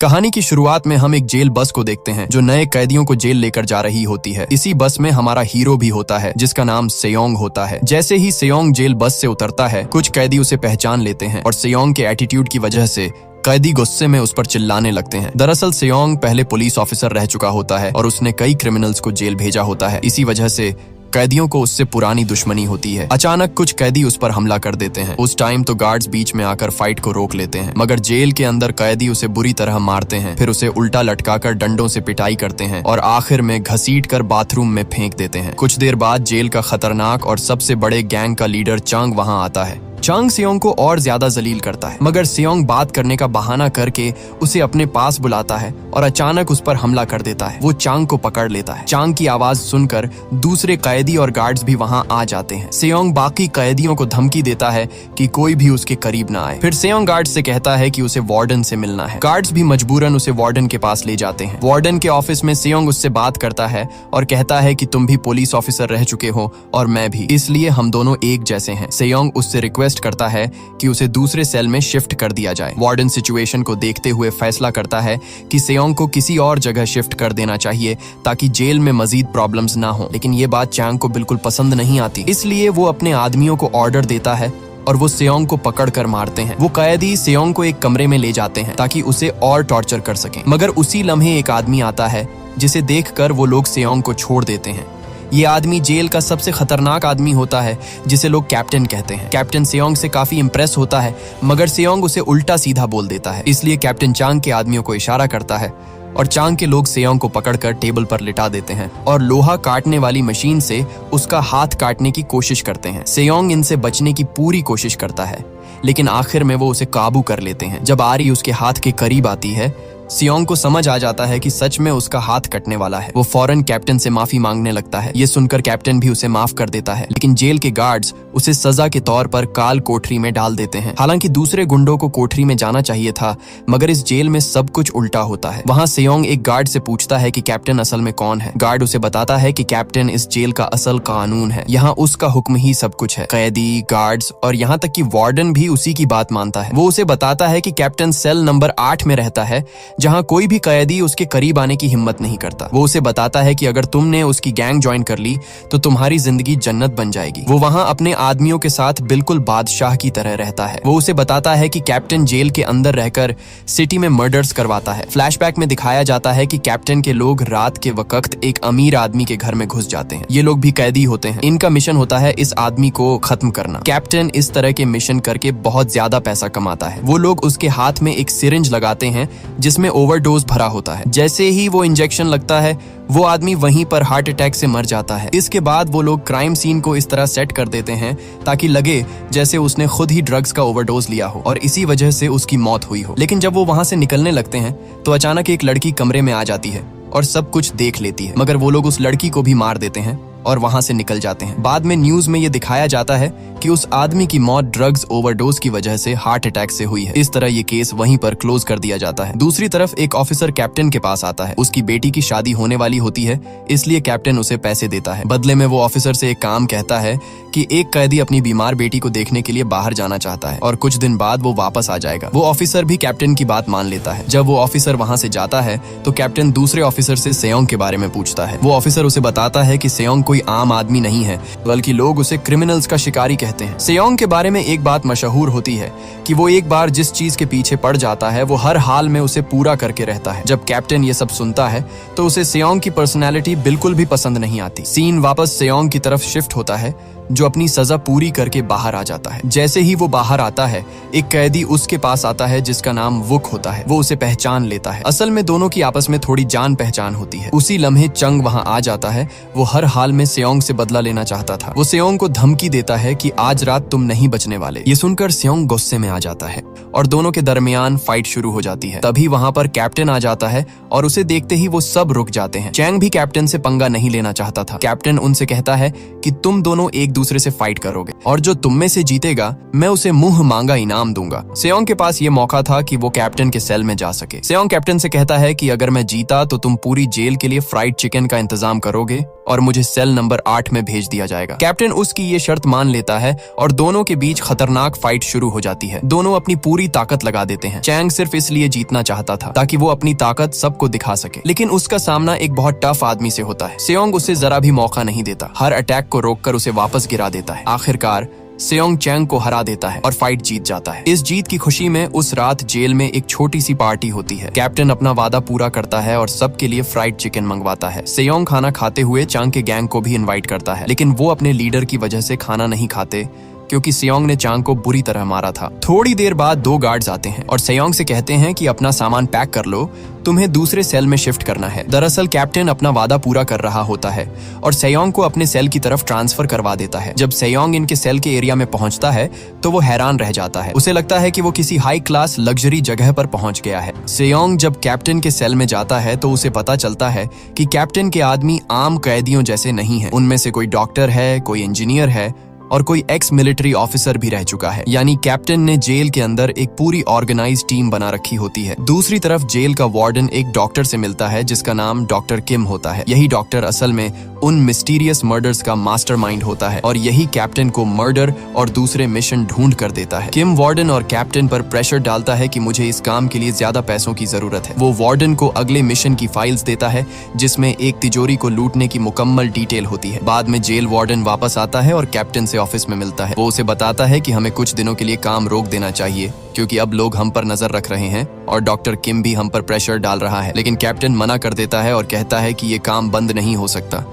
कहानी की शुरुआत में हम एक जेल बस को देखते हैं जो नए कैदियों को जेल लेकर जा रही होती है। इसी बस में हमारा हीरो भी होता है जिसका नाम सेयोंग होता है। जैसे ही सेयोंग जेल बस से उतरता है, कुछ कैदी उसे पहचान लेते हैं और सेयोंग के एटीट्यूड की वजह से कैदी गुस्से में उस पर चिल्लाने लगते हैं। दरअसल सेयोंग पहले पुलिस ऑफिसर रह चुका होता है और उसने कई क्रिमिनल्स को जेल भेजा होता है। इसी वजह से कैदियों को उससे पुरानी दुश्मनी होती है। अचानक कुछ कैदी उस पर हमला कर देते हैं। उस टाइम तो गार्ड्स बीच में आकर फाइट को रोक लेते हैं, मगर जेल के अंदर कैदी उसे बुरी तरह मारते हैं। फिर उसे उल्टा लटकाकर डंडों से पिटाई करते हैं और आखिर में घसीट कर बाथरूम में फेंक देते हैं। कुछ देर बाद जेल का खतरनाक और सबसे बड़े गैंग का लीडर चंग वहां आता है। चंग सेयोंग को और ज्यादा जलील करता है, मगर सेयोंग बात करने का बहाना करके उसे अपने पास बुलाता है और अचानक उस पर हमला कर देता है। वो चांग को पकड़ लेता है। चांग की आवाज सुनकर दूसरे कैदी और गार्ड्स भी वहां आ जाते हैं। सेयोंग बाकी कैदियों को धमकी देता है कि कोई भी उसके करीब ना आए। फिर सेयोंग गार्ड से कहता है कि उसे वार्डन से मिलना है। गार्ड्स भी मजबूरन उसे वार्डन के पास ले जाते हैं। वार्डन के ऑफिस में सेयोंग उससे बात करता है और कहता है कि तुम भी पुलिस ऑफिसर रह चुके हो और मैं भी, इसलिए हम दोनों एक जैसे हैं। सेयोंग उससे रिक्वेस्ट करता है कि उसे दूसरे सेल में शिफ्ट कर दिया जाए। वार्डन सिचुएशन को देखते हुए फैसला करता है कि सेयोंग को किसी और जगह शिफ्ट कर देना चाहिए ताकि जेल में मजीद प्रॉब्लम्स ना हो। लेकिन ये बात चांग को बिल्कुल पसंद नहीं आती, इसलिए वो अपने आदमियों को ऑर्डर देता है और वो सेयोंग को पकड़ कर मारते हैं। वो कैदी सेयोंग को एक कमरे में ले जाते हैं ताकि उसे और टॉर्चर कर सकें, मगर उसी लम्हे एक आदमी आता है जिसे देखकर वो लोग सेयोंग को छोड़ देते हैं। ये आदमी जेल का सबसे खतरनाक आदमी होता है जिसे लोग कैप्टन कहते हैं। कैप्टन सेयोंग से काफी इंप्रेस होता है, मगर सेयोंग उसे उल्टा सीधा बोल देता है। इसलिए कैप्टन चांग के आदमियों को इशारा करता है और चांग के लोग सेयोंग को पकड़कर टेबल पर लिटा देते हैं और लोहा काटने वाली मशीन से उसका हाथ काटने की कोशिश करते हैं। सेयोंग इनसे बचने की पूरी कोशिश करता है, लेकिन आखिर में वो उसे काबू कर लेते हैं। जब आरी उसके हाथ के करीब आती है, सेयोंग को समझ आ जाता है कि सच में उसका हाथ कटने वाला है। वो फौरन कैप्टन से माफी मांगने लगता है। ये सुनकर कैप्टन भी उसे माफ कर देता है, लेकिन जेल के गार्ड्स उसे सजा के तौर पर काल कोठरी में डाल देते हैं। हालांकि दूसरे गुंडों को कोठरी में जाना चाहिए था, मगर इस जेल में सब कुछ उल्टा होता है। वहाँ सेयोंग एक गार्ड से पूछता है कि कैप्टन असल में कौन है। गार्ड उसे बताता है कि कैप्टन इस जेल का असल कानून है। यहाँ उसका हुक्म ही सब कुछ है। कैदी, गार्ड्स और यहाँ तक कि वार्डन भी उसी की बात मानता है। वो उसे बताता है कि कैप्टन सेल नंबर 8 में रहता है, जहां कोई भी कैदी उसके करीब आने की हिम्मत नहीं करता। वो उसे बताता है कि अगर तुमने उसकी गैंग ज्वाइन कर ली तो तुम्हारी जिंदगी जन्नत बन जाएगी। वो वहां अपने आदमियों के साथ बिल्कुल बादशाह की तरह रहता है। वो उसे बताता है कि कैप्टन जेल के अंदर रहकर सिटी में मर्डर्स करवाता है। फ्लैशबैक में दिखाया जाता है कि कैप्टन के लोग रात के वक्त एक अमीर आदमी के घर में घुस जाते हैं। ये लोग भी कैदी होते हैं। इनका मिशन होता है इस आदमी को खत्म करना। कैप्टन इस तरह के मिशन करके बहुत ज्यादा पैसा कमाता है। वो लोग उसके हाथ में एक सिरिंज लगाते हैं जिसमें ओवरडोज भरा होता है। जैसे ही वो इंजेक्शन लगता है, वो आदमी वहीं पर हार्ट अटैक से मर जाता है। इसके बाद वो लोग क्राइम सीन को इस तरह सेट कर देते हैं ताकि लगे जैसे उसने खुद ही ड्रग्स का ओवरडोज लिया हो और इसी वजह से उसकी मौत हुई हो। लेकिन जब वो वहां से निकलने लगते हैं तो अचानक एक लड़की कमरे में आ जाती है और सब कुछ देख लेती है, मगर वो लोग उस लड़की को भी मार देते हैं और वहां से निकल जाते हैं। बाद में न्यूज में ये दिखाया जाता है कि उस आदमी की मौत ड्रग्स ओवरडोज की वजह से हार्ट अटैक से हुई है। इस तरह ये केस वहीं पर क्लोज कर दिया जाता है। दूसरी तरफ एक ऑफिसर कैप्टन के पास आता है। उसकी बेटी की शादी होने वाली होती है, इसलिए कैप्टन उसे पैसे देता है। बदले में वो ऑफिसर से एक काम कहता है कि एक कैदी अपनी बीमार बेटी को देखने के लिए बाहर जाना चाहता है और कुछ दिन बाद वो वापस आ जाएगा। वो ऑफिसर भी कैप्टन की बात मान लेता है। जब वो ऑफिसर वहां से जाता है तो कैप्टन दूसरे ऑफिसर से सेयोंग के बारे में पूछता है। वो ऑफिसर उसे बताता है कि सेयोंग कोई आम आदमी नहीं है, बल्कि लोग उसे क्रिमिनल्स का शिकारी कहते हैं। सेयोंग के बारे में एक बात मशहूर होती है कि वो एक बार जिस चीज के पीछे पड़ जाता है वो हर हाल में उसे पूरा करके रहता है। जब कैप्टन ये सब सुनता है तो उसे सेयोंग की पर्सनैलिटी बिल्कुल भी पसंद नहीं आती। सीन वापस सेयोंग की तरफ शिफ्ट होता है जो अपनी सजा पूरी करके बाहर आ जाता है। जैसे ही वो बाहर आता है, एक कैदी उसके पास आता है जिसका नाम वुक होता है। वो उसे पहचान लेता है। असल में दोनों की आपस में थोड़ी जान पहचान होती है। उसी लम्हे चंग वहां आ जाता है। वो हर हाल में सेयोंग से बदला लेना चाहता था। वो सेयोंग को धमकी देता है कि आज रात तुम नहीं बचने वाले। ये सुनकर सेयोंग गुस्से में आ जाता है और दोनों के दरमियान फाइट शुरू हो जाती है। तभी वहां पर कैप्टन आ जाता है और उसे देखते ही वो सब रुक जाते हैं। चैंग भी कैप्टन से पंगा नहीं लेना चाहता था। कैप्टन उनसे कहता है कि तुम दोनों एक दूसरे से फाइट करोगे और जो तुम में से जीतेगा मैं उसे मुंह मांगा इनाम दूंगा। सेयोंग के पास ये मौका था कि वो कैप्टन के सेल में जा सके। सेयोंग कैप्टन से कहता है कि अगर मैं जीता तो तुम पूरी जेल के लिए फ्राइड चिकन का इंतजाम करोगे और मुझे सेल नंबर 8 में भेज दिया जाएगा। कैप्टन उसकी ये शर्त मान लेता है और दोनों के बीच खतरनाक फाइट शुरू हो जाती है। दोनों अपनी पूरी ताकत लगा देते हैं। चैंग सिर्फ इसलिए जीतना चाहता था ताकि वो अपनी ताकत सबको दिखा सके, लेकिन उसका सामना एक बहुत टफ आदमी से होता है। सेयोंग उसे जरा भी मौका नहीं देता, हर अटैक को रोककर उसे वापस गिरा देता है। आखिरकार सेयोंग चैंग को हरा देता है और फाइट जीत जाता है। इस जीत की खुशी में उस रात जेल में एक छोटी सी पार्टी होती है। कैप्टन अपना वादा पूरा करता है और सबके लिए फ्राइड चिकन मंगवाता है। सेयोंग खाना खाते हुए चांग के गैंग को भी इनवाइट करता है, लेकिन वो अपने लीडर की वजह से खाना नहीं खाते क्योंकि सेयोंग ने चांग को बुरी तरह मारा था। थोड़ी देर बाद 2 गार्ड्स आते हैं और सेयोंग से कहते हैं कि अपना सामान पैक कर लो, तुम्हें दूसरे सेल में शिफ्ट करना है। दरअसल कैप्टन अपना वादा पूरा कर रहा होता है और सेयोंग को अपने सेल की तरफ ट्रांसफर करवा देता है। जब सेयोंग इनके सेल के एरिया में पहुंचता है तो वो हैरान रह जाता है। उसे लगता है कि वो किसी हाई क्लास लग्जरी जगह पर पहुंच गया है। सेयोंग जब कैप्टन के सेल में जाता है तो उसे पता चलता है कि कैप्टन के आदमी आम कैदियों जैसे नहीं है। उनमें से कोई डॉक्टर है, कोई इंजीनियर है और कोई एक्स मिलिट्री ऑफिसर भी रह चुका है। यानी कैप्टन ने जेल के अंदर एक पूरी ऑर्गेनाइज टीम बना रखी होती है। दूसरी तरफ जेल का वार्डन एक डॉक्टर से मिलता है जिसका नाम डॉक्टर किम होता है। यही डॉक्टर असल में उन मिस्टीरियस मर्डर्स का मास्टरमाइंड होता है और यही कैप्टन को मर्डर और दूसरे मिशन ढूंढ कर देता है। किम वार्डन और कैप्टन पर प्रेशर डालता है कि मुझे इस काम के लिए ज्यादा पैसों की जरूरत है। वो वार्डन को अगले मिशन की फाइल्स देता है जिसमें एक तिजोरी को लूटने की मुकम्मल डिटेल होती है। बाद में जेल वार्डन वापस आता है और कैप्टन से ऑफिस में मिलता है। वो उसे बताता है कि हमें कुछ दिनों के लिए काम रोक देना चाहिए क्योंकि अब लोग हम पर नजर रख रहे हैं और डॉक्टर किम भी हम पर प्रेशर डाल रहा है। लेकिन कैप्टन मना कर देता है और कहता है कि ये काम बंद नहीं हो सकता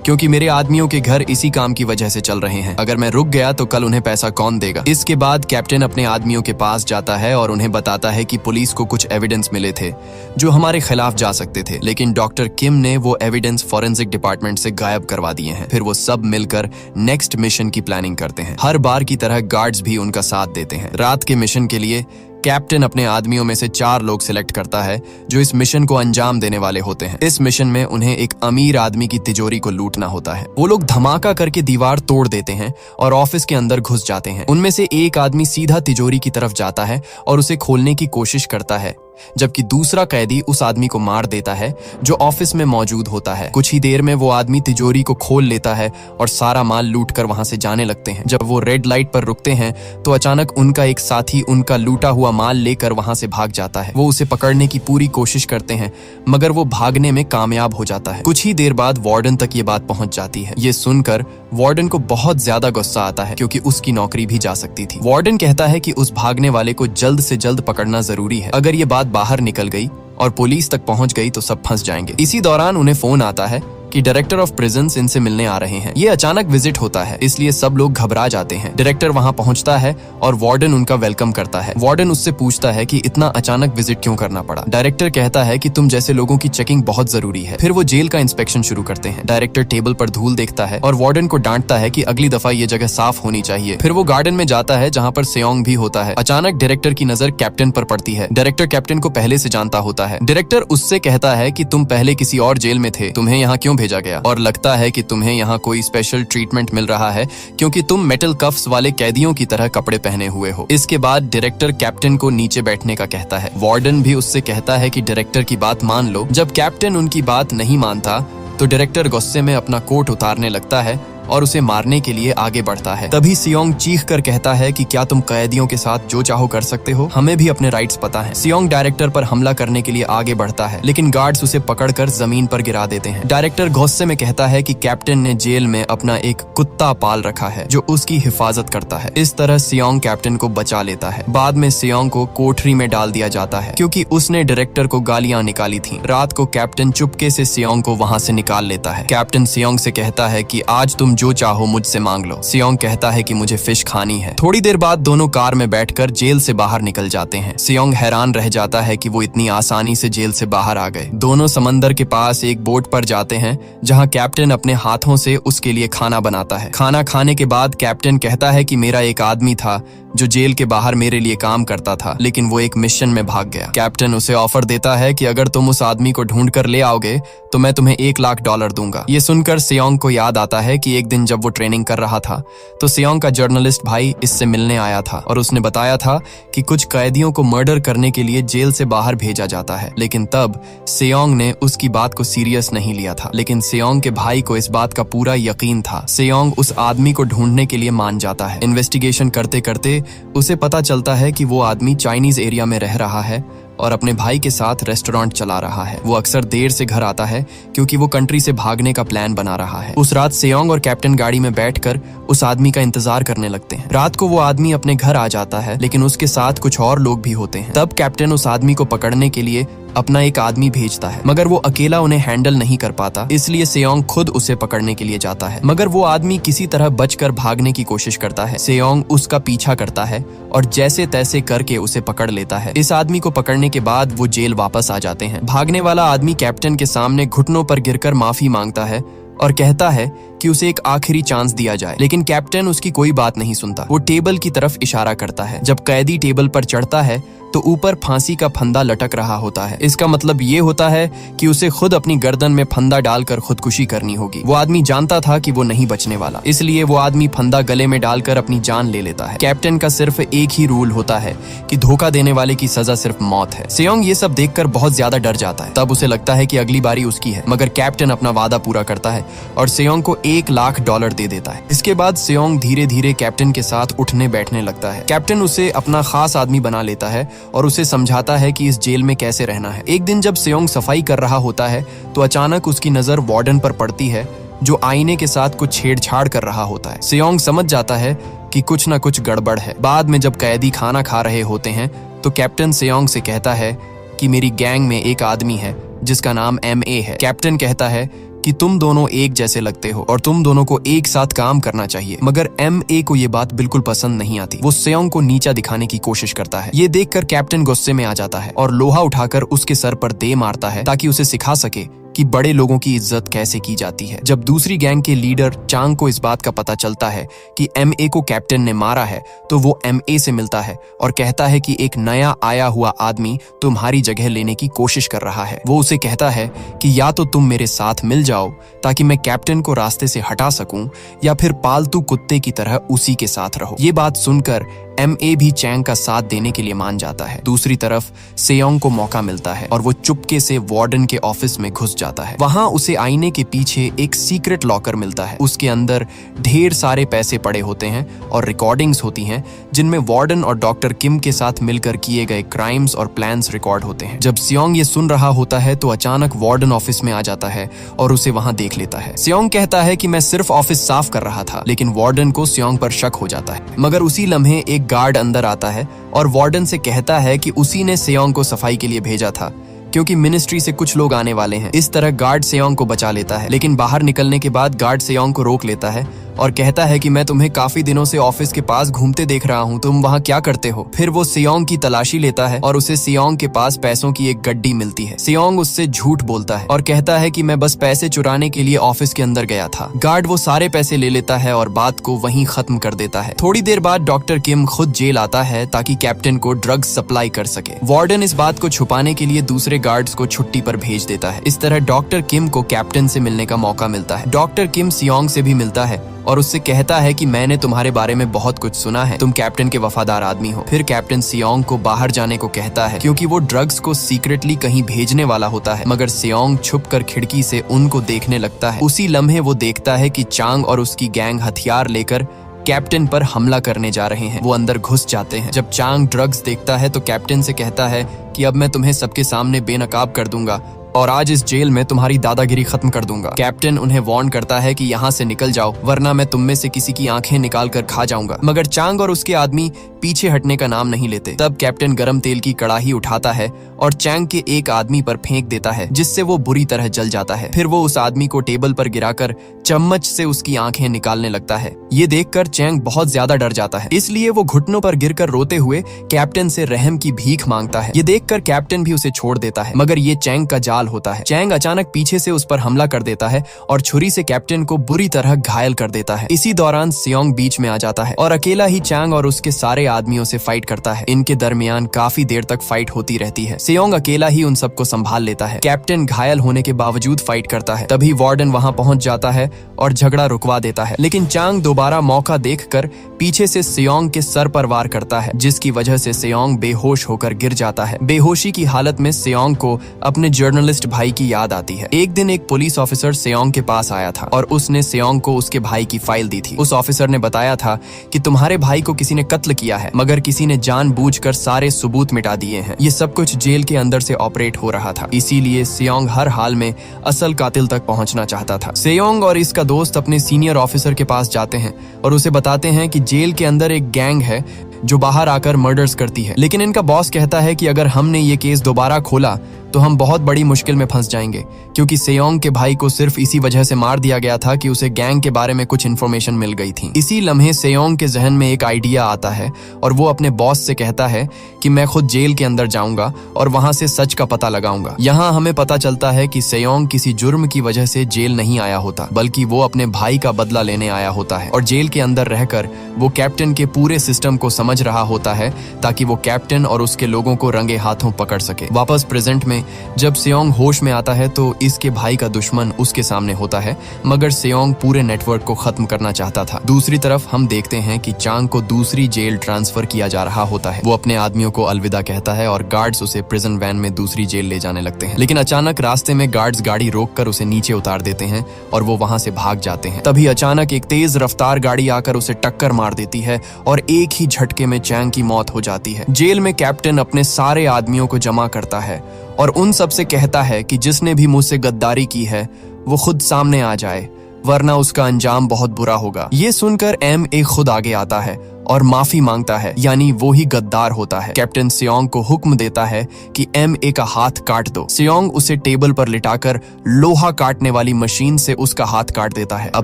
क्योंकि मेरे आदमियों के घर इसी काम की वजह से चल रहे हैं। अगर मैं रुक गया तो कल उन्हें पैसा कौन देगा। इसके बाद कैप्टन अपने आदमियों के पास जाता है और उन्हें बताता है कि पुलिस को कुछ एविडेंस मिले थे जो हमारे खिलाफ जा सकते थे, लेकिन डॉक्टर किम ने वो एविडेंस फॉरेंसिक डिपार्टमेंट से गायब करवा दिए हैं। फिर वो सब मिलकर नेक्स्ट मिशन की प्लानिंग करते हैं। हर बार की तरह गार्ड्स भी उनका साथ देते हैं। रात के मिशन के लिए कैप्टन अपने आदमियों में से 4 लोग सिलेक्ट करता है जो इस मिशन को अंजाम देने वाले होते हैं। इस मिशन में उन्हें एक अमीर आदमी की तिजोरी को लूटना होता है। वो लोग धमाका करके दीवार तोड़ देते हैं और ऑफिस के अंदर घुस जाते हैं। उनमें से एक आदमी सीधा तिजोरी की तरफ जाता है और उसे खोलने की कोशिश करता है, जबकि दूसरा कैदी उस आदमी को मार देता है जो ऑफिस में मौजूद होता है। कुछ ही देर में वो आदमी तिजोरी को खोल लेता है और सारा माल लूट कर वहां से जाने लगते हैं। जब वो रेड लाइट पर रुकते हैं तो अचानक उनका एक साथी उनका लूटा हुआ माल लेकर वहां से भाग जाता है। वो उसे पकड़ने की पूरी कोशिश करते हैं मगर वो भागने में कामयाब हो जाता है। कुछ ही देर बाद वार्डन तक ये बात पहुंच जाती है। ये सुनकर वार्डन को बहुत ज्यादा गुस्सा आता है क्योंकि उसकी नौकरी भी जा सकती थी। वार्डन कहता है कि उस भागने वाले को जल्द से जल्द पकड़ना जरूरी है। अगर ये बात बाहर निकल गई और पुलिस तक पहुंच गई तो सब फंस जाएंगे। इसी दौरान उन्हें फोन आता है कि डायरेक्टर ऑफ प्रिजन्स इनसे मिलने आ रहे हैं। ये अचानक विजिट होता है इसलिए सब लोग घबरा जाते हैं। डायरेक्टर वहां पहुंचता है और वार्डन उनका वेलकम करता है। वार्डन उससे पूछता है कि इतना अचानक विजिट क्यों करना पड़ा। डायरेक्टर कहता है कि तुम जैसे लोगों की चेकिंग बहुत जरूरी है। फिर वो जेल का इंस्पेक्शन शुरू करते हैं। डायरेक्टर टेबल पर धूल देखता है और वार्डन को डांटता है कि अगली दफा ये जगह साफ होनी चाहिए। फिर वो गार्डन में जाता है जहाँ पर सेयोंग भी होता है। अचानक डायरेक्टर की नजर कैप्टन पर पड़ती है। डायरेक्टर कैप्टन को पहले से जानता होता है। डायरेक्टर उससे कहता है कि तुम पहले किसी और जेल में थे, तुम्हें यहाँ क्यों भेजा गया और लगता है कि तुम्हें यहाँ कोई स्पेशल ट्रीटमेंट मिल रहा है क्योंकि तुम मेटल कफ्स वाले कैदियों की तरह कपड़े पहने हुए हो। इसके बाद डायरेक्टर कैप्टन को नीचे बैठने का कहता है। वार्डन भी उससे कहता है कि डायरेक्टर की बात मान लो। जब कैप्टन उनकी बात नहीं मानता तो डायरेक्टर गुस्से में अपना कोट उतारने लगता है और उसे मारने के लिए आगे बढ़ता है। तभी सियोंग चीख कर कहता है कि क्या तुम कैदियों के साथ जो चाहो कर सकते हो, हमें भी अपने राइट्स पता है। सियोंग डायरेक्टर पर हमला करने के लिए आगे बढ़ता है लेकिन गार्ड्स उसे पकड़कर जमीन पर गिरा देते हैं। डायरेक्टर गुस्से में कहता है कि कैप्टन ने जेल में अपना एक कुत्ता पाल रखा है जो उसकी हिफाजत करता है। इस तरह सियोंग कैप्टन को बचा लेता है। बाद में सियोंग को कोठरी में डाल दिया जाता है क्योंकि उसने डायरेक्टर को गालियां निकाली थी। रात को कैप्टन चुपके से सियोंग को वहां से निकाल लेता है। कैप्टन सियोंग से कहता है कि आज तुम जो चाहो मुझसे मांग लो। सियोंग कहता है कि मुझे फिश खानी है। थोड़ी देर बाद दोनों कार में बैठकर जेल से बाहर निकल जाते हैं। सियोंग हैरान रह जाता है कि वो इतनी आसानी से जेल से बाहर आ गए। दोनों समंदर के पास एक बोट पर जाते हैं जहां कैप्टन अपने हाथों से उसके लिए खाना बनाता है। खाना खाने के बाद कैप्टन कहता है कि मेरा एक आदमी था जो जेल के बाहर मेरे लिए काम करता था लेकिन वो एक मिशन में भाग गया। कैप्टन उसे ऑफर देता है कि अगर तुम उस आदमी को ढूंढ कर ले आओगे तो मैं तुम्हें $1 लाख दूंगा। ये सुनकर सियोंग को याद आता है कि एक दिन जब वो ट्रेनिंग कर रहा था तो सेयोंग का जर्नलिस्ट भाई इससे मिलने आया था और उसने बताया था कि कुछ कैदियों को मर्डर करने के लिए जेल से बाहर भेजा जाता है। लेकिन तब सेयोंग ने उसकी बात को सीरियस नहीं लिया था, लेकिन सेयोंग के भाई को इस बात का पूरा यकीन था। सेयोंग उस आदमी को ढूंढने के लिए मान जाता है। इन्वेस्टिगेशन करते करते उसे पता चलता है कि वो आदमी चाइनीज एरिया में रह रहा है और अपने भाई के साथ रेस्टोरेंट चला रहा है। वो अक्सर देर से घर आता है क्योंकि वो कंट्री से भागने का प्लान बना रहा है। उस रात सेयोंग और कैप्टन गाड़ी में बैठकर उस आदमी का इंतजार करने लगते हैं। रात को वो आदमी अपने घर आ जाता है, लेकिन उसके साथ कुछ और लोग भी होते हैं। तब कैप्टन उस आदमी को पकड़ने के लिए अपना एक आदमी भेजता है, मगर वो अकेला उन्हें हैंडल नहीं कर पाता, इसलिए सेयोंग खुद उसे पकड़ने के लिए जाता है। मगर वो आदमी किसी तरह बचकर भागने की कोशिश करता है। सेयोंग उसका पीछा करता है और जैसे तैसे करके उसे पकड़ लेता है। इस आदमी को पकड़ने के बाद वो जेल वापस आ जाते हैं। भागने वाला आदमी कैप्टन के सामने घुटनों पर गिरकर माफी मांगता है और कहता है कि उसे एक आखिरी चांस दिया जाए, लेकिन कैप्टन उसकी कोई बात नहीं सुनता। वो टेबल की तरफ इशारा करता है। जब कैदी टेबल पर चढ़ता है तो ऊपर फांसी का फंदा लटक रहा होता है। इसका मतलब ये होता है कि उसे खुद अपनी गर्दन में फंदा डालकर खुदकुशी करनी होगी। वो आदमी जानता था कि वो नहीं बचने वाला, इसलिए वो आदमी फंदा गले में डालकर अपनी जान ले लेता है। कैप्टन का सिर्फ एक ही रूल होता है कि धोखा देने वाले की सजा सिर्फ मौत है। सेयोंग ये सब देखकर बहुत ज्यादा डर जाता है। तब उसे लगता है कि अगली बारी उसकी है, मगर कैप्टन अपना वादा पूरा करता है और सेयोंग को $1,00,000 दे देता है। इसके बाद सेयोंग धीरे धीरे कैप्टन के साथ उठने बैठने लगता है। कैप्टन उसे अपना खास आदमी बना लेता है और उसे समझाता है कि इस जेल में कैसे रहना है। एक दिन जब सेयोंग सफाई कर रहा होता है तो अचानक उसकी नजर वार्डन पर पड़ती है, जो आईने के साथ कुछ छेड़छाड़ कर रहा होता है। सेयोंग समझ जाता है कि कुछ न कुछ गड़बड़ है। बाद में जब कैदी खाना खा रहे होते हैं तो कैप्टन सेयोंग से कहता है कि मेरी गैंग में एक आदमी है जिसका नाम MA है। कैप्टन कहता है कि तुम दोनों एक जैसे लगते हो और तुम दोनों को एक साथ काम करना चाहिए, मगर MA को ये बात बिल्कुल पसंद नहीं आती। वो सेयोंग को नीचा दिखाने की कोशिश करता है। ये देखकर कैप्टन गुस्से में आ जाता है और लोहा उठाकर उसके सर पर दे मारता है ताकि उसे सिखा सके कि बड़े लोगों की इज्जत कैसे की जाती है। जब दूसरी गैंग के लीडर चांग को इस बात का पता चलता है कि MA को कैप्टन ने मारा है तो वो MA से मिलता है और कहता है कि एक नया आया हुआ आदमी तुम्हारी जगह लेने की कोशिश कर रहा है। वो उसे कहता है कि या तो तुम मेरे साथ मिल जाओ ताकि मैं कैप्टन को रास्ते से हटा सकूं, या फिर पालतू कुत्ते की तरह उसी के साथ रहो। ये बात सुनकर MA भी चैंग का साथ देने के लिए मान जाता है। दूसरी तरफ सेयोंग को मौका मिलता है और वो चुपके से वार्डन के ऑफिस में घुस जाता है। वहां उसे आईने के पीछे एक सीक्रेट लॉकर मिलता है। उसके अंदर ढेर सारे पैसे पड़े होते हैं और रिकॉर्डिंग्स होती हैं जिनमें वार्डन और डॉक्टर किम के साथ मिलकर किए गए क्राइम्स और प्लान्स रिकॉर्ड होते हैं। जब सेयोंग ये सुन रहा होता है तो अचानक वार्डन ऑफिस में आ जाता है और उसे वहां देख लेता है। सेयोंग कहता है कि मैं सिर्फ ऑफिस साफ कर रहा था, लेकिन वार्डन को सेयोंग पर शक हो जाता है। मगर उसी लम्हे एक गार्ड अंदर आता है और वार्डन से कहता है कि उसी ने सेयोंग को सफाई के लिए भेजा था क्योंकि मिनिस्ट्री से कुछ लोग आने वाले हैं। इस तरह गार्ड सेयोंग को बचा लेता है, लेकिन बाहर निकलने के बाद गार्ड सेयोंग को रोक लेता है और कहता है कि मैं तुम्हें काफी दिनों से ऑफिस के पास घूमते देख रहा हूँ, तुम वहाँ क्या करते हो? फिर वो सेयोंग की तलाशी लेता है और उसे सेयोंग के पास पैसों की एक गड्डी मिलती है। सेयोंग उससे झूठ बोलता है और कहता है कि मैं बस पैसे चुराने के लिए ऑफिस के अंदर गया था। गार्ड वो सारे पैसे ले लेता है और बात को वहीं खत्म कर देता है। थोड़ी देर बाद डॉक्टर किम खुद जेल आता है ताकि कैप्टन को ड्रग्स सप्लाई कर सके। वार्डन इस बात को छुपाने के लिए दूसरे गार्ड्स को छुट्टी पर भेज देता है। इस तरह डॉक्टर किम को कैप्टन से मिलने का मौका मिलता है। डॉक्टर किम सेयोंग से भी मिलता है और उससे कहता है कि मैंने तुम्हारे बारे में बहुत कुछ सुना है, तुम कैप्टन के वफादार आदमी हो। फिर कैप्टन सेयोंग को बाहर जाने को कहता है क्योंकि वो ड्रग्स को सीक्रेटली कहीं भेजने वाला होता है, मगर सेयोंग छुपकर खिड़की से उनको देखने लगता है। उसी लम्हे वो देखता है कि चांग और उसकी गैंग हथियार लेकर कैप्टन पर हमला करने जा रहे हैं। वो अंदर घुस जाते हैं। जब चांग ड्रग्स देखता है तो कैप्टन से कहता है कि अब मैं तुम्हें सबके सामने बेनकाब कर दूंगा और आज इस जेल में तुम्हारी दादागिरी खत्म कर दूंगा। कैप्टन उन्हें वार्न करता है कि यहाँ से निकल जाओ वरना मैं तुम में से किसी की आंखें निकाल कर खा जाऊंगा, मगर चांग और उसके आदमी पीछे हटने का नाम नहीं लेते। तब कैप्टन गरम तेल की कड़ाही उठाता है और चैंग के एक आदमी पर फेंक देता है, जिससे वो बुरी तरह जल जाता है। फिर वो उस आदमी को टेबल पर गिराकर चम्मच से उसकी आंखें निकालने लगता है। ये देखकर चैंग बहुत ज्यादा डर जाता है, इसलिए वो घुटनों पर गिरकर रोते हुए कैप्टन से रहम की भीख मांगता है। ये देखकर कैप्टन भी उसे छोड़ देता है, मगर ये चैंग का जाल होता है। चैंग अचानक पीछे से उस पर हमला कर देता है और छुरी से कैप्टन को बुरी तरह घायल कर देता है। इसी दौरान सेयोंग बीच में आ जाता है और अकेला ही चैंग और उसके सारे आदमियों से फाइट करता है। इनके दरमियान काफी देर तक फाइट होती रहती है। सेयोंग अकेला ही उन सबको संभाल लेता है। कैप्टन घायल होने के बावजूद फाइट करता है। तभी वार्डन वहां पहुंच जाता है और झगड़ा रुकवा देता है। लेकिन चांग दोबारा मौका देखकर पीछे से सेयोंग के सर पर वार करता है, जिसकी वजह से सेयोंग बेहोश होकर गिर जाता है। बेहोशी की हालत में सेयोंग को अपने जर्नलिस्ट भाई की याद आती है। एक दिन एक पुलिस ऑफिसर सेयोंग के पास आया था और उसने सेयोंग को उसके भाई की फाइल दी थी। उस ऑफिसर ने बताया था कि तुम्हारे भाई को किसी ने कत्ल किया है, मगर किसी ने जानबूझकर सारे सबूत मिटा दिए हैं। ये सब कुछ जेल के अंदर से ऑपरेट हो रहा था, इसीलिए सेयोंग हर हाल में असल कातिल तक पहुंचना चाहता था। सेयोंग और इसका दोस्त अपने सीनियर ऑफिसर के पास जाते हैं और उसे बताते हैं कि जेल के अंदर एक गैंग है जो बाहर आकर मर्डर्स करती है। लेकिन इनका बॉस कहता है कि अगर हमने ये केस दोबारा खोला तो हम बहुत बड़ी मुश्किल में फंस जाएंगे, क्योंकि सेयोंग के भाई को सिर्फ इसी वजह से मार दिया गया था कि उसे गैंग के बारे में कुछ इन्फॉर्मेशन मिल गई थी। इसी लम्हे सेयोंग के जहन में एक आइडिया आता है और वो अपने बॉस से कहता है कि मैं खुद जेल के अंदर जाऊंगा और वहां से सच का पता लगाऊंगा। यहाँ हमें पता चलता है कि सेयोंग किसी जुर्म की वजह से जेल नहीं आया होता, बल्कि वो अपने भाई का बदला लेने आया होता है और जेल के अंदर रहकर वो कैप्टन के पूरे सिस्टम को समझ रहा होता है ताकि वो कैप्टन और उसके लोगों को रंगे हाथों पकड़ सके। वापस प्रेजेंट में जब सेयोंग होश में आता है तो इसके भाई का दुश्मन उसके सामने होता है, मगर सेयोंग पूरे नेटवर्क को खत्म करना चाहता था। दूसरी तरफ हम देखते हैं कि चांग को दूसरी जेल ट्रांसफर किया जा रहा होता है। वो अपने आदमियों को अलविदा कहता है और गार्ड्स उसे प्रिजन वैन में दूसरी जेल ले जाने लगते हैं। लेकिन अचानक रास्ते में गार्ड्स गाड़ी रोककर उसे नीचे उतार देते हैं और वो वहां से भाग जाते हैं। तभी अचानक एक तेज रफ्तार गाड़ी आकर उसे टक्कर मार देती है और एक ही झटके में चांग की मौत हो जाती है। जेल में कैप्टन अपने सारे आदमियों को जमा करता है और उन सब से कहता है कि जिसने भी मुझसे गद्दारी की है वो खुद सामने आ जाए, वरना उसका अंजाम बहुत बुरा होगा। ये सुनकर MA खुद आगे आता है और माफी मांगता है, यानी वो ही गद्दार होता है। कैप्टन सेयोंग को हुक्म देता है कि MA का हाथ काट दो। सेयोंग उसे टेबल पर लिटाकर लोहा काटने वाली मशीन से उसका हाथ काट देता है। अब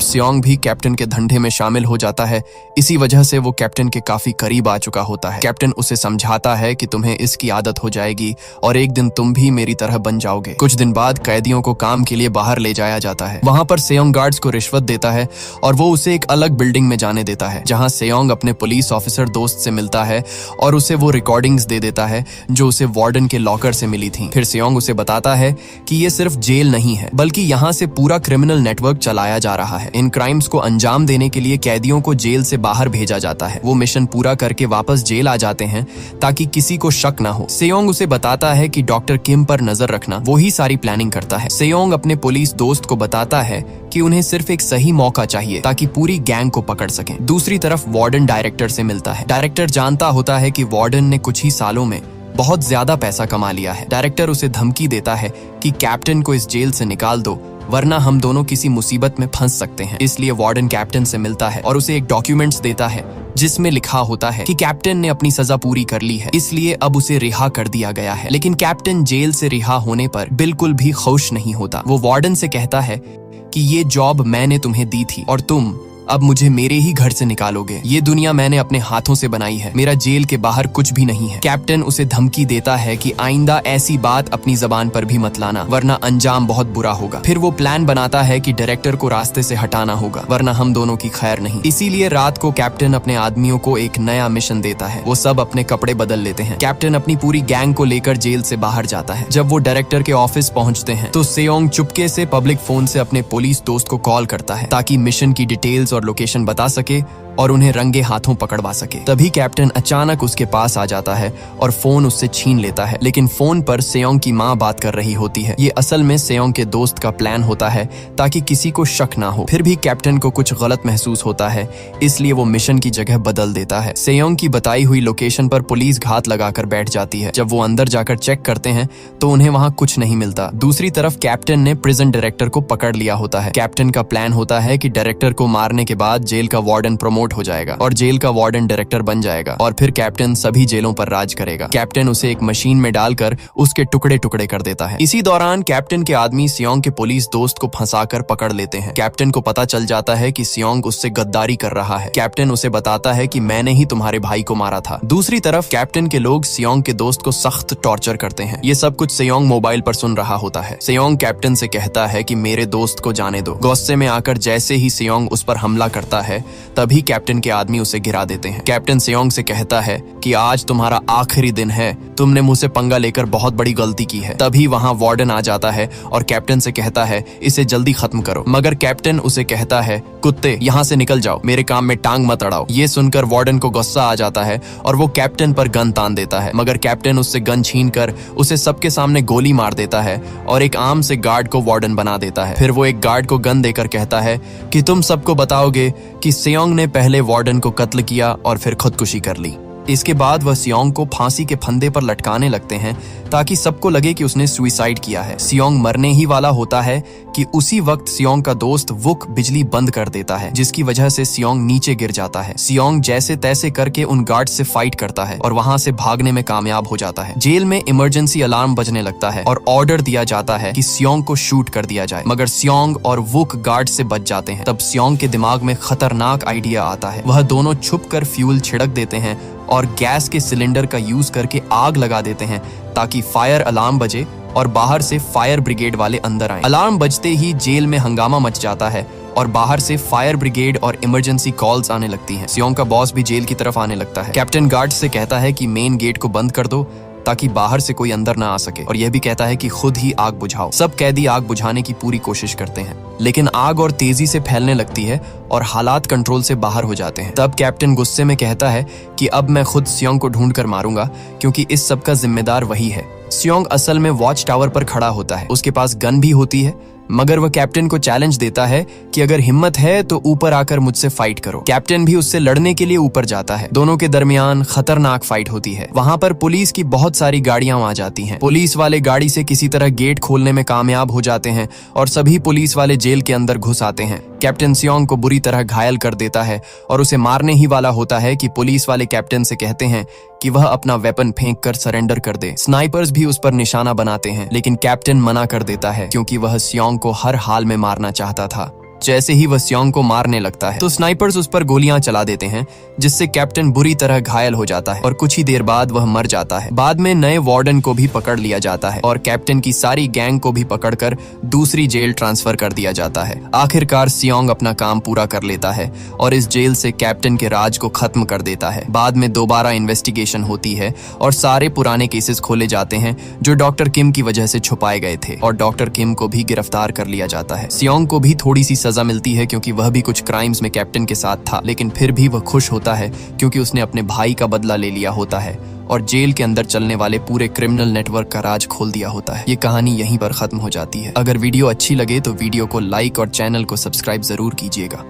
सेयोंग भी कैप्टन के धंधे में शामिल हो जाता है। इसी वजह से वो कैप्टन के काफी करीब आ चुका होता है। कैप्टन उसे समझाता है कि तुम्हें इसकी आदत हो जाएगी और एक दिन तुम भी मेरी तरह बन जाओगे। कुछ दिन बाद कैदियों को काम के लिए बाहर ले जाया जाता है। वहां पर सेयोंग गार्ड्स को रिश्वत देता है और वो उसे एक अलग बिल्डिंग में जाने देता है, जहां सेयोंग अपने पुलिस ऑफिसर दोस्त से मिलता है और उसे वो रिकॉर्डिंग्स दे देता है जो उसे वार्डन के लॉकर से मिली थी। फिर सेयोंग उसे बताता है कि ये सिर्फ जेल नहीं है, बल्कि यहाँ से पूरा क्रिमिनल नेटवर्क चलाया जा रहा है। इन क्राइम्स को अंजाम देने के लिए कैदियों को जेल से बाहर भेजा जाता है। वो मिशन पूरा करके वापस जेल आ जाते हैं ताकि किसी को शक ना हो। सेयोंग उसे बताता है कि डॉक्टर किम पर नजर रखना, वो ही सारी प्लानिंग करता है। सेयोंग अपने पुलिस दोस्त को बताता है कि उन्हें सिर्फ एक सही मौका चाहिए ताकि पूरी गैंग को पकड़ सकें। दूसरी तरफ वार्डन डायरेक्टर से मिलता है। डायरेक्टर जानता होता है कि वार्डन ने कुछ ही सालों में बहुत ज्यादा पैसा कमा लिया है। डायरेक्टर उसे धमकी देता है कि कैप्टन को इस जेल से निकाल दो, वरना हम दोनों किसी मुसीबत में फंस सकते हैं। इसलिए वार्डन कैप्टन से मिलता है और उसे एक डॉक्यूमेंट्स देता है जिसमें लिखा होता है कि कैप्टन ने अपनी सजा पूरी कर ली है, इसलिए अब उसे रिहा कर दिया गया है। लेकिन कैप्टन जेल से रिहा होने पर बिल्कुल भी खुश नहीं होता। वो वार्डन से कहता है कि ये जॉब मैंने तुम्हें दी थी और तुम अब मुझे मेरे ही घर से निकालोगे। ये दुनिया मैंने अपने हाथों से बनाई है, मेरा जेल के बाहर कुछ भी नहीं है। कैप्टन उसे धमकी देता है कि आइंदा ऐसी बात अपनी जबान पर भी मत लाना, वरना अंजाम बहुत बुरा होगा। फिर वो प्लान बनाता है कि डायरेक्टर को रास्ते से हटाना होगा, वरना हम दोनों की खैर नहीं। इसीलिए रात को कैप्टन अपने आदमियों को एक नया मिशन देता है। वो सब अपने कपड़े बदल लेते हैं। कैप्टन अपनी पूरी गैंग को लेकर जेल से बाहर जाता है। जब वो डायरेक्टर के ऑफिस पहुंचते हैं तो सेयोंग चुपके से पब्लिक फोन से अपने पुलिस दोस्त को कॉल करता है ताकि मिशन की डिटेल्स और लोकेशन बता सके और उन्हें रंगे हाथों पकड़वा सके। तभी कैप्टन अचानक उसके पास आ जाता है और फोन उससे छीन लेता है। लेकिन फोन पर सेयोंग की माँ बात कर रही होती है। ये असल में सेयोंग के दोस्त का प्लान होता है ताकि किसी को शक ना हो। फिर भी कैप्टन को कुछ गलत महसूस होता है, इसलिए वो मिशन की जगह बदल देता है। सेयोंग की बताई हुई लोकेशन पर पुलिस घात लगाकर बैठ जाती है। जब वो अंदर जाकर चेक करते हैं तो उन्हें वहाँ कुछ नहीं मिलता। दूसरी तरफ कैप्टन ने प्रिजन डायरेक्टर को पकड़ लिया होता है। कैप्टन का प्लान होता है कि डायरेक्टर को मारने के बाद जेल का वार्डन प्रमोट हो जाएगा और जेल का वार्डन डायरेक्टर बन जाएगा और फिर कैप्टन सभी जेलों पर राज करेगा। कैप्टन उसे एक मशीन में डालकर उसके टुकड़े टुकड़े कर देता है। इसी दौरान कैप्टन के आदमी सेयोंग के पुलिस दोस्त को फंसाकर पकड़ लेते हैं। कैप्टन को पता चल जाता है कि सेयोंग उससे गद्दारी कर रहा है। कैप्टन उसे बताता है कि मैंने ही तुम्हारे भाई को मारा था। दूसरी तरफ कैप्टन के लोग सेयोंग के दोस्त को सख्त टॉर्चर करते हैं। ये सब कुछ सेयोंग मोबाइल पर सुन रहा होता है। सेयोंग कैप्टन से कहता है कि मेरे दोस्त को जाने दो। गुस्से में आकर जैसे ही सेयोंग उस पर हमला करता है तभी कैप्टन के आदमी उसे गिरा देते हैं। कैप्टन सेयोंग से कहता है कि आज तुम्हारा आखिरी दिन है, तुमने मुझसे पंगा लेकर बहुत बड़ी गलती की है। तभी वहाँ वार्डन आ जाता है और कैप्टन से कहता है इसे जल्दी खत्म करो, मगर कैप्टन उसे कहता है कुत्ते यहाँ से निकल जाओ, मेरे काम में टांग मत अड़ाओ। ये सुनकर वार्डन को गुस्सा आ जाता है और वो कैप्टन पर गन तान देता है, मगर कैप्टन उससे गन छीन कर उसे सबके सामने गोली मार देता है और एक आम से गार्ड को वार्डन बना देता है। फिर वो एक गार्ड को गन देकर कहता है कि तुम सबको बताओगे कि सेयोंग ने पहले वार्डन को कत्ल किया और फिर खुदकुशी कर ली। इसके बाद वह सियोंग को फांसी के फंदे पर लटकाने लगते हैं ताकि सबको लगे कि उसने सुसाइड किया है। सियोंग मरने ही वाला होता है कि उसी वक्त सियोंग का दोस्त वुक बिजली बंद कर देता है, जिसकी वजह से सियोंग नीचे गिर जाता है। सियोंग जैसे तैसे करके उन गार्ड से फाइट करता है और वहां से भागने में कामयाब हो जाता है। जेल में इमरजेंसी अलार्म बजने लगता है और ऑर्डर दिया जाता है कि सियोंग को शूट कर दिया जाए, मगर सियोंग और वुक गार्ड से बच जाते हैं। तब सियोंग के दिमाग में खतरनाक आइडिया आता है। वह दोनों छुप कर फ्यूल छिड़क देते हैं और गैस के सिलेंडर का यूज करके आग लगा देते हैं ताकि फायर अलार्म बजे और बाहर से फायर ब्रिगेड वाले अंदर आए। अलार्म बजते ही जेल में हंगामा मच जाता है और बाहर से फायर ब्रिगेड और इमरजेंसी कॉल्स आने लगती हैं। सियोंग का बॉस भी जेल की तरफ आने लगता है। कैप्टन गार्ड से कहता है कि मेन गेट को बंद कर दो ताकि बाहर से कोई अंदर ना आ सके, और यह भी कहता है कि खुद ही आग बुझाओ। सब कैदी आग बुझाने की पूरी कोशिश करते हैं, लेकिन आग और तेजी से फैलने लगती है और हालात कंट्रोल से बाहर हो जाते हैं। तब कैप्टन गुस्से में कहता है कि अब मैं खुद सियोंग को ढूंढ कर मारूंगा क्योंकि इस सब का जिम्मेदार वही है। सियोंग असल में वॉच टावर पर खड़ा होता है, उसके पास गन भी होती है, मगर वह कैप्टन को चैलेंज देता है कि अगर हिम्मत है तो ऊपर आकर मुझसे फाइट करो। कैप्टन भी उससे लड़ने के लिए ऊपर जाता है। दोनों के दरमियान खतरनाक फाइट होती है। वहां पर पुलिस की बहुत सारी गाड़ियां आ जाती हैं। पुलिस वाले गाड़ी से किसी तरह गेट खोलने में कामयाब हो जाते हैं और सभी पुलिस वाले जेल के अंदर घुस आते हैं। कैप्टन सियोंग को बुरी तरह घायल कर देता है और उसे मारने ही वाला होता है कि पुलिस वाले कैप्टन से कहते हैं कि वह अपना वेपन फेंक कर सरेंडर कर दे। स्नाइपर्स भी उस पर निशाना बनाते हैं, लेकिन कैप्टन मना कर देता है क्योंकि वह सियोंग को हर हाल में मारना चाहता था। जैसे ही वह सियोंग को मारने लगता है तो स्नाइपर्स उस पर गोलियां चला देते हैं, जिससे कैप्टन बुरी तरह घायल हो जाता है और कुछ ही देर बाद वह मर जाता है। बाद में नए वार्डन को भी पकड़ लिया जाता है और कैप्टन की सारी गैंग को भी पकड़कर दूसरी जेल ट्रांसफर कर दिया जाता है। आखिरकार सियोंग अपना काम पूरा कर लेता है और इस जेल से कैप्टन के राज को खत्म कर देता है। बाद में दोबारा इन्वेस्टिगेशन होती है और सारे पुराने केसेस खोले जाते हैं जो डॉक्टर किम की वजह से छुपाए गए थे और डॉक्टर किम को भी गिरफ्तार कर लिया जाता है। सियोंग को भी थोड़ी सी सजा मिलती है क्योंकि वह भी कुछ क्राइम्स में कैप्टन के साथ था, लेकिन फिर भी वह खुश होता है क्योंकि उसने अपने भाई का बदला ले लिया होता है और जेल के अंदर चलने वाले पूरे क्रिमिनल नेटवर्क का राज खोल दिया होता है। ये कहानी यहीं पर खत्म हो जाती है। अगर वीडियो अच्छी लगे तो वीडियो को लाइक और चैनल को सब्सक्राइब जरूर कीजिएगा।